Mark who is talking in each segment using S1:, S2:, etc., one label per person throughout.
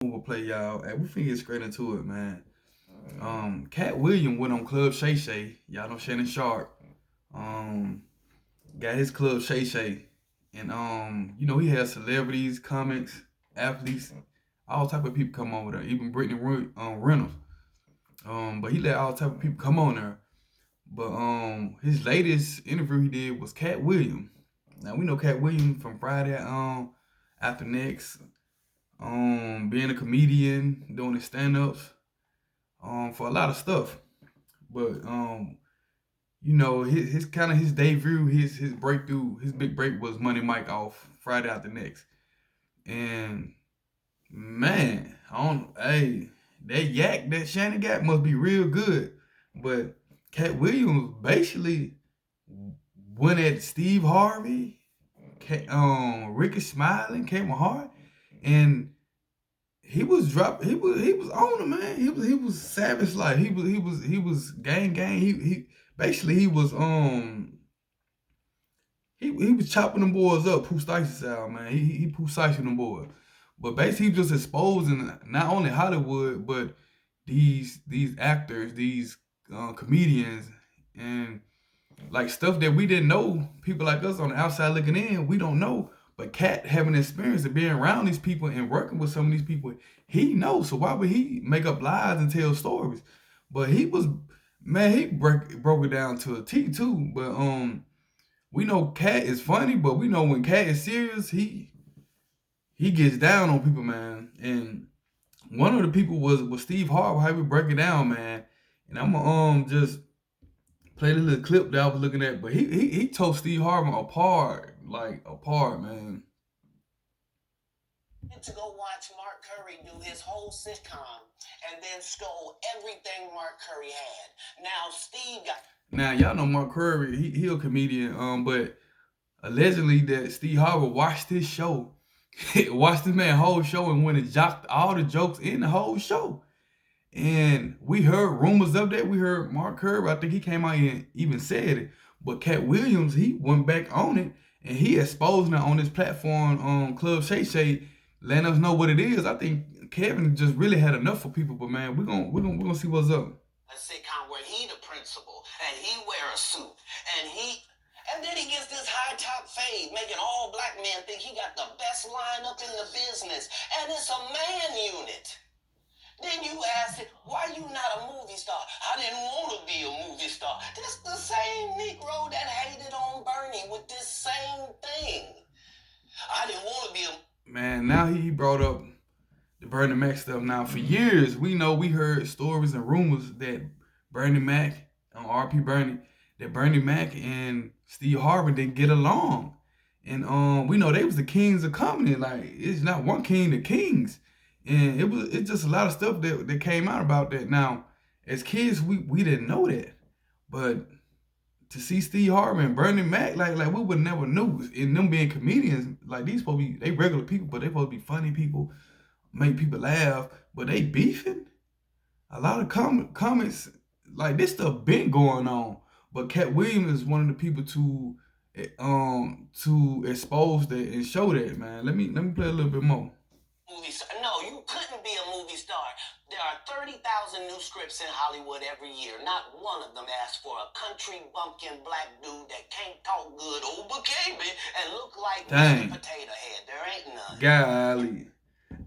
S1: We'll play y'all. Hey, we finna get straight into it, man. Katt Williams went on Club Shay. Y'all know Shannon Sharp. Um, got his Club Shay. And he has celebrities, comics, athletes, all type of people come over there. Even Reynolds. But he let all type of people come on there. But his latest interview he did was Katt Williams. Now we know Katt Williams from Friday after next. Being a comedian, doing his stand-ups, for a lot of stuff. But his kind of his debut, his breakthrough, his big break was Money Mike off Friday after next. And man, that yak that Shannon got must be real good. But Katt Williams basically went at Steve Harvey, Ricky Smiley, Kevin Hart, and he was on him, man. He was savage, like he was gang. He basically he was chopping them boys up, Pooh Stacey style, man. He Pooh Stacey them boys. But basically he was just exposing not only Hollywood but these actors, these comedians, and like stuff that we didn't know. People like us on the outside looking in, we don't know. But Katt having experience of being around these people and working with some of these people, he knows. So why would he make up lies and tell stories? But he was, man, he broke it down to a T too. But we know Katt is funny, but we know when Katt is serious, he gets down on people, man. And one of the people was Steve Harvey. How we break it down, man. And I'm gonna just play the little clip that I was looking at. But he told Steve Harvey apart, like apart, man.
S2: To go watch Mark Curry do his whole sitcom and then stole everything Mark Curry had. Now Steve got.
S1: Now y'all know Mark Curry, he a comedian, but allegedly that Steve Harvey watched his show, watched this man whole show and went and jocked all the jokes in the whole show. And we heard rumors of that. We heard Mark Curry, I think he came out and even said it. But Katt Williams, he went back on it and he exposing it on his platform on Club Shay, letting us know what it is. I think Kevin just really had enough for people, but man, we're gonna see what's up.
S2: A sitcom where he the principal and he wear a suit and then he gets this high top fade, making all black men think he got the best lineup in the business, and it's a man unit. Then you ask it, why you not a movie star? I didn't want to be a movie star. This the same Negro that hated on Bernie with this same thing. I didn't want to be a.
S1: Man, now he brought up the Bernie Mac stuff. Now for years, we heard stories and rumors that Bernie Mac, RP Bernie, that Bernie Mac and Steve Harvey didn't get along. And we know they was the kings of comedy. Like it's not one king, the kings. And it's just a lot of stuff that came out about that. Now, as kids, we didn't know that. But to see Steve Harvey and Bernie Mac, like we would never knew. And them being comedians, like these supposed to be they regular people, but they supposed to be funny people, make people laugh. But they beefing. A lot of comments like this stuff been going on. But Katt Williams is one of the people to expose that and show that, man. Let me play a little bit more.
S2: Movie star. No, you couldn't be a movie star. There are 30,000 new scripts in Hollywood every year. Not one of them asks for a country bumpkin black dude that can't talk good over Cable and look like Mr. Potato Head. There ain't none.
S1: Golly.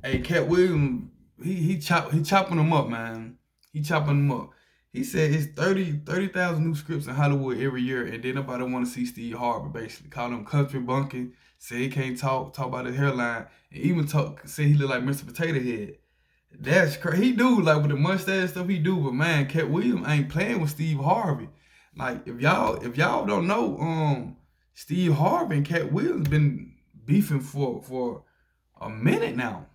S1: Hey, Katt Williams, he chopping them up, man. He chopping them up. He said it's 30,000 new scripts in Hollywood every year, and then nobody want to see Steve Harvey, basically. Call him country bunking, say he can't talk about his hairline, and even say he look like Mr. Potato Head. That's crazy. He do, like with the mustache stuff he do, but man, Katt Williams ain't playing with Steve Harvey. Like if y'all don't know, Steve Harvey and Katt Williams been beefing for a minute now.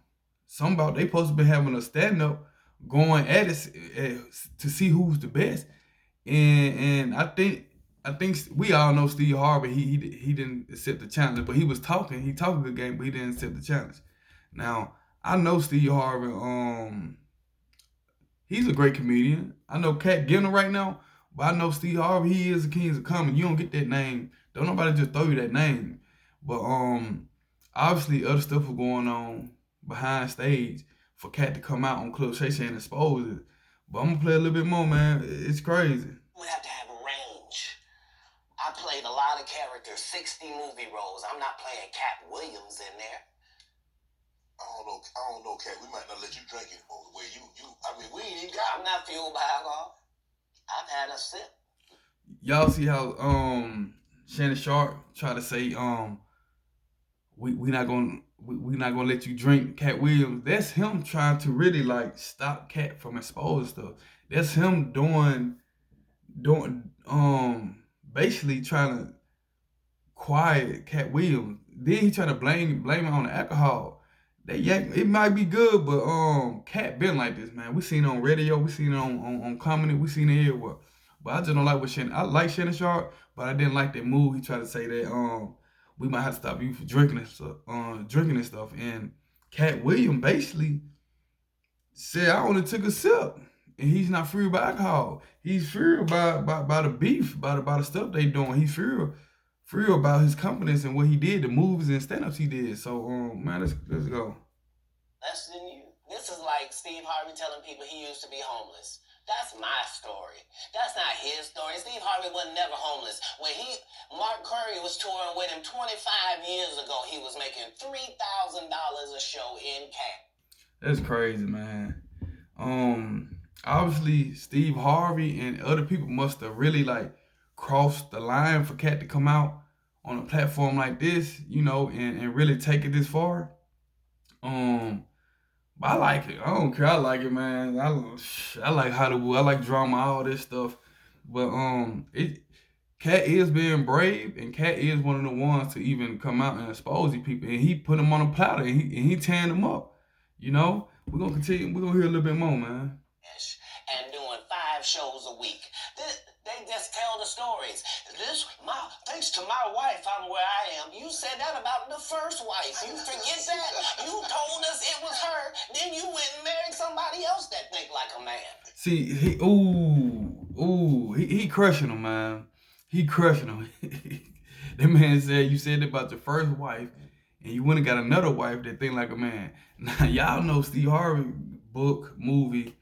S1: Some about they supposed to be having a stand up going at it to see who's the best. And I think we all know Steve Harvey. He didn't accept the challenge, but he talked a good game, but he didn't accept the challenge. Now I know Steve Harvey. He's a great comedian. I know Katt getting right now, but I know Steve Harvey. He is the king of comedy. You don't get that name. Don't nobody just throw you that name. But obviously other stuff was going on behind stage. for Katt to come out on Club Shay Shay and expose it. But I'm gonna play a little bit more, man. It's crazy.
S2: We have to have range. I played a lot of characters, 60 movie roles. I'm not playing Katt Williams in there.
S3: I don't know, Katt. We might not let you drink anymore. The way I mean, we ain't even got.
S2: I'm not fueled by alcohol. I've had a sip.
S1: Y'all see how Shannon Sharp try to say we not gonna let you drink Katt Williams. That's him trying to really like stop Katt from exposing stuff. That's him doing basically trying to quiet Katt Williams. Then he trying to blame it on the alcohol. That it might be good, but Katt been like this, man. We seen it on radio, we seen it on comedy, we seen it everywhere. But I just don't like what Shannon. I like Shannon Sharp, but I didn't like that move. He tried to say that we might have to stop you for drinking and stuff. And Katt Williams basically said I only took a sip, and he's not feared by alcohol. He's feared by the beef, by the stuff they doing. He's feared about his confidence and what he did, the moves and stand-ups he did. So man, let's go.
S2: Less than you. This is like Steve Harvey telling people he used to be homeless. That's my story. That's not his story. Steve Harvey was never homeless. When Mark Curry was touring with him 25 years ago, he was making $3,000 a show in Katt.
S1: That's crazy, man. Obviously Steve Harvey and other people must have really like crossed the line for Katt to come out on a platform like this, and really take it this far. But I like it. I don't care. I like it, man. I like Hollywood. I like drama, all this stuff. But Katt is being brave, and Katt is one of the ones to even come out and expose these people. And he put them on a platter, and he tearing them up. We're gonna continue. We're gonna hear a little bit more, man.
S2: And doing 5 shows a week. They just tell the stories. Thanks to my wife, I'm where I am. You said that about the first wife. You forget that? You told us it was her. Then you went and married somebody else that think like a man.
S1: See, he crushing him, man. He crushing him. That man said you said about your first wife, and you went and got another wife that think like a man. Now y'all know Steve Harvey movie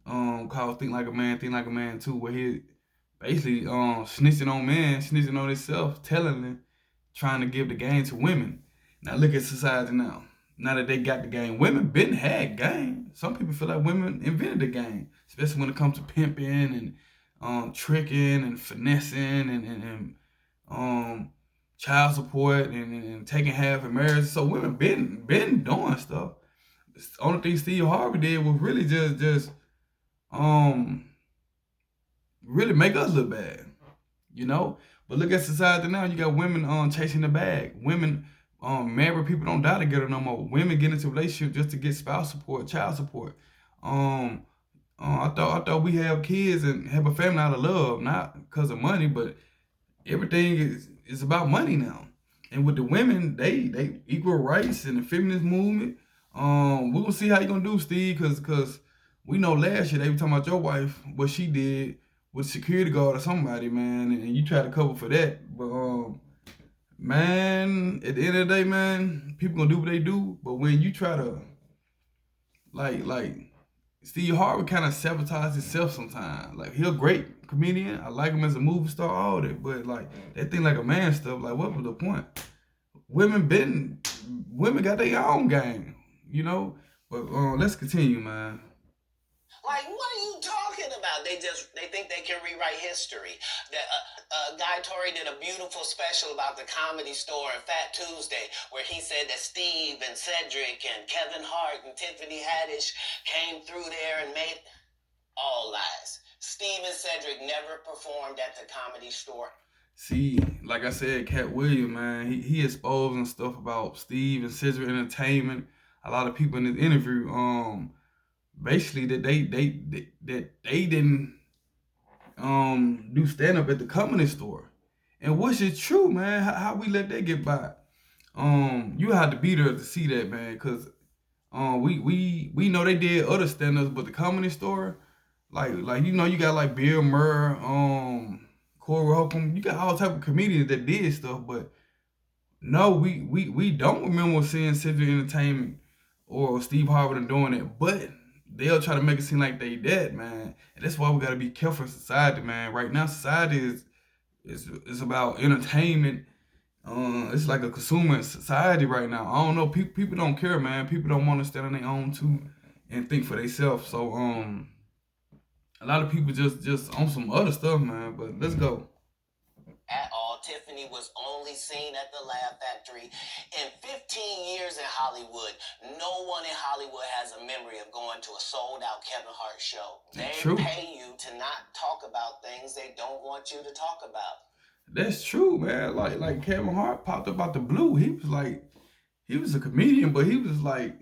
S1: called Think Like a Man, Think Like a Man 2, where he basically snitching on himself, telling them, trying to give the game to women. Now look at society now. Now that they got the game, women been had game. Some people feel like women invented the game, especially when it comes to pimping and tricking and finessing and child support and taking half in marriage. So women been doing stuff. The only thing Steve Harvey did was really just really make us look bad, But look at society now. You got women chasing the bag. Women married people don't die together no more. Women get into relationships just to get spouse support, child support. I thought we have kids and have a family out of love, not because of money, but everything is about money now. And with the women, they equal rights and the feminist movement. We're gonna see how you gonna do, Steve, cause we know last year they were talking about your wife, what she did with security guard or somebody, man, and you try to cover for that. But man, at the end of the day, man, people gonna do what they do. But when you try to like Steve Harvey kind of sabotage himself sometimes. Like, he a great comedian. I like him as a movie star, all that. But like that thing like a man stuff, like what was the point? Women got their own game, But let's continue, man.
S2: Like, what are you talking about? They think they can rewrite history. Guy Torrey did a beautiful special about the Comedy Store and Fat Tuesday, where he said that Steve and Cedric and Kevin Hart and Tiffany Haddish came through there and made all lies. Steve and Cedric never performed at the Comedy Store.
S1: See, like I said, Katt Williams, man, he exposing stuff about Steve and Cedric Entertainment. A lot of people in this interview, basically that they didn't do stand up at the Comedy Store, and which is true, man. How we let that get by? You had to be there to see that, man, because we know they did other stand ups, but the Comedy Store, like you got like Bill Murray, Corey Holcomb, you got all type of comedians that did stuff, but no, we don't remember seeing Cedric Entertainment or Steve Harvey are doing it, but they'll try to make it seem like they dead, man. And that's why we gotta be careful in society, man. Right now, society is about entertainment. It's like a consumer society right now. I don't know. People don't care, man. People don't want to stand on their own too and think for themselves. So a lot of people just on some other stuff, man. But let's go.
S2: At all. Tiffany was only seen at the Laugh Factory. In 15 years in Hollywood, no one in Hollywood has a memory of going to a sold-out Kevin Hart show. They
S1: True.
S2: pay you to not talk about things they don't want you to talk about.
S1: That's true, man. Like Kevin Hart popped up out the blue. He was a comedian, but he was like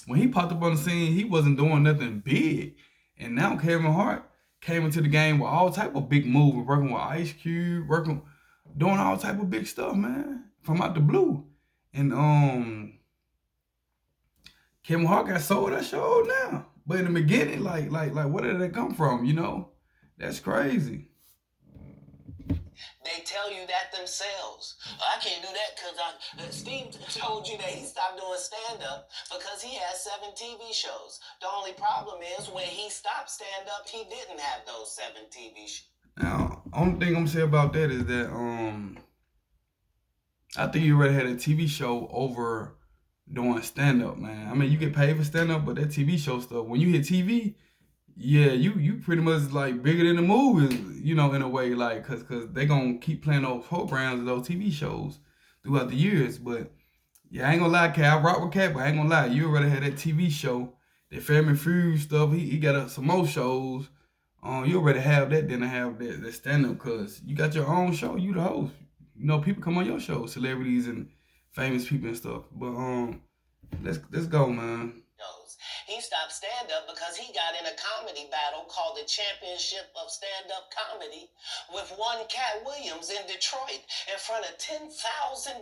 S1: when he popped up on the scene, he wasn't doing nothing big. And now Kevin Hart came into the game with all type of big moves, working with Ice Cube, doing all type of big stuff, man, from out the blue. And Kevin Hart got sold that show now. But in the beginning, like where did that come from? You know, that's crazy.
S2: They tell you that themselves. I can't do that because Steve told you that he stopped doing stand-up because he had 7 TV shows. The only problem is when he stopped stand-up, he didn't have those 7 TV shows.
S1: Now, only thing I'm gonna say about that is that I think you already had a TV show over doing stand-up, man. I mean, you get paid for stand-up, but that TV show stuff, when you hit TV, yeah, you pretty much like bigger than the movies, you know, in a way, like, cause they gonna keep playing those programs and those TV shows throughout the years. But yeah, I ain't gonna lie, Katt, I rock with Katt, but I ain't gonna lie, you already had that TV show, that Family Feud stuff. He got some more shows. You already have that, then I have that stand-up, cause you got your own show, you the host. You know, people come on your show, celebrities and famous people and stuff. But let's go, man.
S2: He stopped stand-up because he got in a comedy battle called the Championship of Stand-Up Comedy with one Katt Williams in Detroit in front of 10,000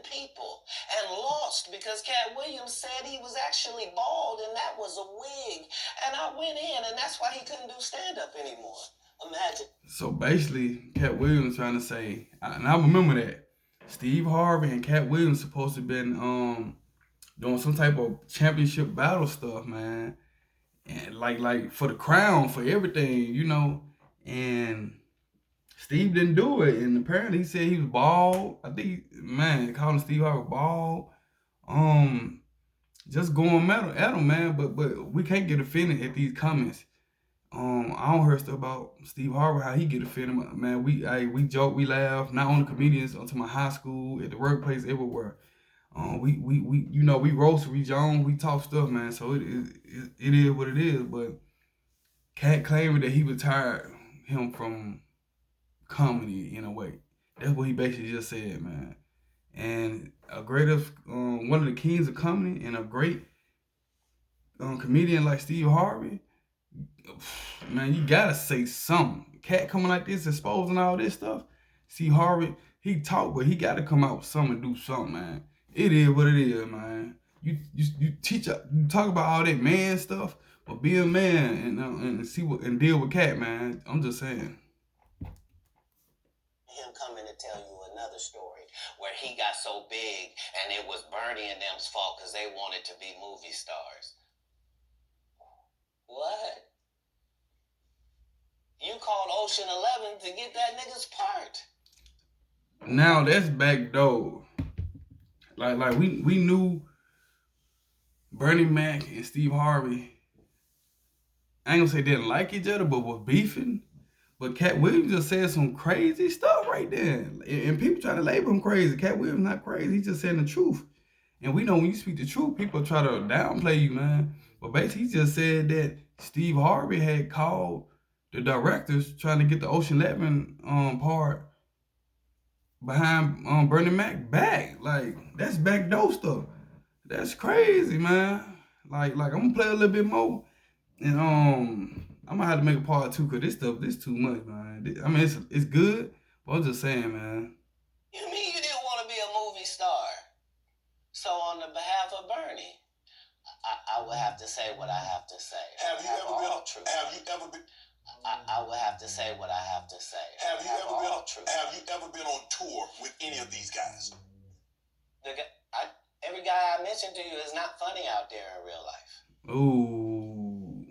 S2: people and lost because Katt Williams said he was actually bald and that was a wig. And I went in and that's why he couldn't do stand-up anymore. Imagine.
S1: So basically, Katt Williams trying to say, and I remember that, Steve Harvey and Katt Williams supposed to have been doing some type of championship battle stuff, man. And like for the crown, for everything, you know. And Steve didn't do it. And apparently he said he was bald. I think, man, calling Steve Harvey bald. Just going at him, man. But we can't get offended at these comments. I don't hear stuff about Steve Harvey, how he get offended, man. We joke, we laugh, not only comedians, to my high school, at the workplace, everywhere. We you know, we roast, we joke, we talk stuff, man. So it is what it is. But Katt claiming that he retired him from comedy in a way. That's what he basically just said, man. And one of the kings of comedy and a great comedian like Steve Harvey, man, you gotta say something. Katt coming like this, exposing all this stuff. Steve Harvey, he talk, but he gotta come out with something and do something, man. It is what it is, man. You talk about all that man stuff, but be a man and deal with Katt, man. I'm just saying.
S2: Him coming to tell you another story where he got so big and it was Bernie and them's fault because they wanted to be movie stars. What? You called Ocean 11 to get that nigga's part.
S1: Now that's backdoor. Like we knew Bernie Mac and Steve Harvey, I ain't gonna say didn't like each other, but was beefing. But Katt Williams just said some crazy stuff right there. And people try to label him crazy. Katt Williams not crazy. He's just saying the truth. And we know when you speak the truth, people try to downplay you, man. But basically, he just said that Steve Harvey had called the directors trying to get the Ocean 11 part behind Bernie Mac back. Like, that's backdoor stuff. That's crazy, man. Like I'm gonna play a little bit more. And I'm gonna have to make a part 2 because this too much, man. I mean, it's good, but I'm just saying, man.
S2: You mean you didn't want to be a movie star? So on the behalf of Bernie, I would have to say what I have to say.
S3: Have you ever been?
S2: I would have to say what I have to say.
S3: Have you ever been on tour with any of these guys?
S2: Every guy I mentioned to you is not funny out there in real life.
S1: Ooh.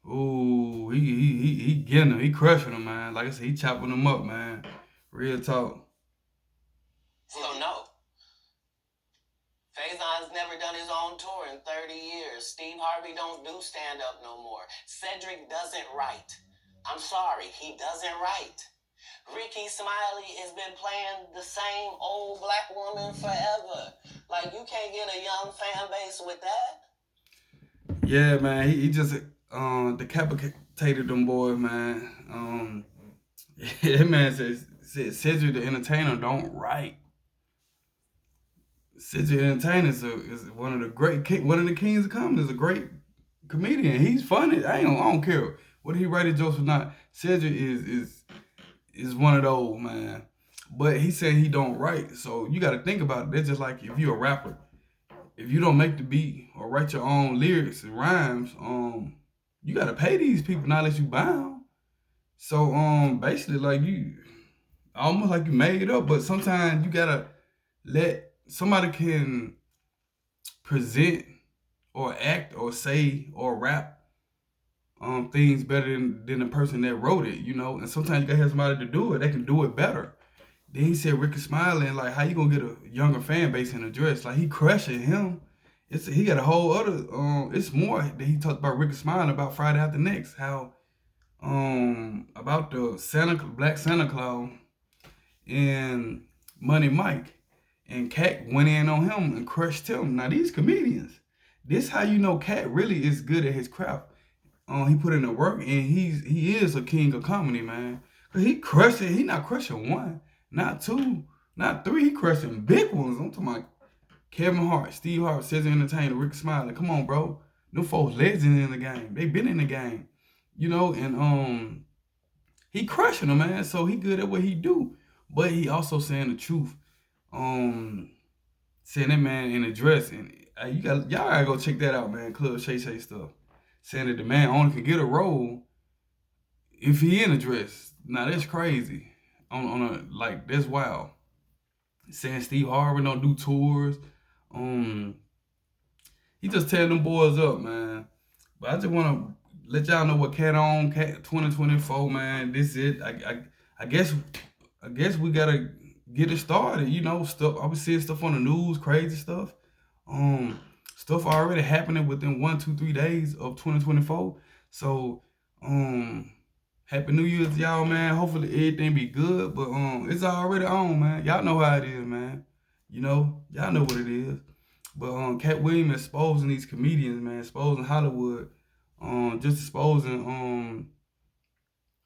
S1: Ooh, he getting him. He crushing him, man. Like I said, he chopping him up, man. Real talk.
S2: So no. Faison's never done his own tour in 30 years. Steve Harvey don't do stand-up no more. Cedric doesn't write. I'm sorry, he doesn't write. Ricky Smiley has been playing the same old black woman forever. Like, you can't get a young fan base with that.
S1: Yeah, man. He just decapitated them boys, man. Yeah, that man said Cedric the Entertainer don't write. Cedric the Entertainer is one of the kings of comedy. Is a great comedian. He's funny. I don't care whether he write jokes or not. Cedric is one of those, man. But he said he don't write. So you got to think about it. That's just like if you're a rapper. If you don't make the beat or write your own lyrics and rhymes, you got to pay these people not let you bound. So basically like you almost like you made it up, but sometimes you gotta let somebody can present or act or say or rap things better than the person that wrote it, you know. And sometimes you gotta have somebody to do it. They can do it better. Then he said Ricky Smiley, like how you gonna get a younger fan base in a dress? Like he crushing him. He got a whole other it's more that he talked about Ricky Smiley about Friday After Next, how about the Black Santa Claus and Money Mike. And Katt went in on him and crushed him. Now these comedians, this how you know Katt really is good at his craft. He put in the work and he is a king of comedy, man. Cause he crushed it. He not crushing one, not two, not three. He crushing big ones. I'm talking about Kevin Hart, Steve Harvey, Cedric Entertainer, Ricky Smiley. Come on, bro. Them folks legends in the game. They been in the game, you know. And he crushing them, man. So he good at what he do, but he also saying the truth. Saying that man in a dress, and y'all gotta go check that out, man. Club Shay stuff. Saying that the man only can get a role if he in a dress. Now that's crazy. On a like that's wild. Saying Steve Harvey don't do tours. He just tearing them boys up, man. But I just wanna let y'all know what Katt 2024, man. This is it. I guess we gotta get it started. You know, stuff I was seeing stuff on the news, crazy stuff. Stuff already happening within 1, 2, 3 days of 2024. So, Happy New Year's, y'all, man. Hopefully everything be good. But it's already on, man. Y'all know how it is, man. You know, y'all know what it is. But Katt Williams exposing these comedians, man, exposing Hollywood, just exposing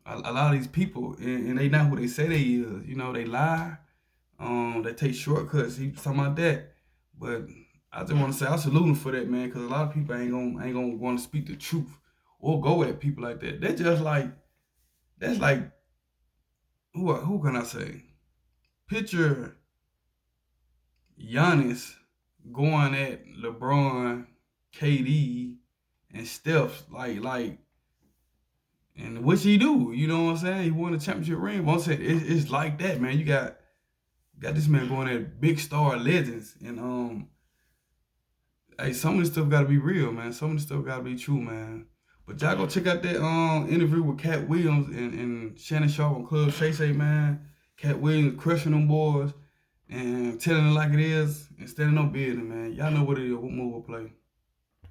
S1: a lot of these people, and they not who they say they is. You know, they lie. They take shortcuts. He talking about that, but I just want to say I salute him for that, man, because a lot of people ain't gonna want to speak the truth or go at people like that. That's like who can I say? Picture Giannis going at LeBron, KD, and Steph like, and what he do? You know what I'm saying? He won a championship ring. But I'm saying it's like that, man. You got this man going at big star legends, and hey, some of this stuff gotta be real, man. Some of this stuff gotta be true, man. But y'all go check out that interview with Katt Williams and Shannon Sharp on Club Shay, man. Katt Williams crushing them boys and telling it like it is and standing on business, man. Y'all know what it is. What move will play.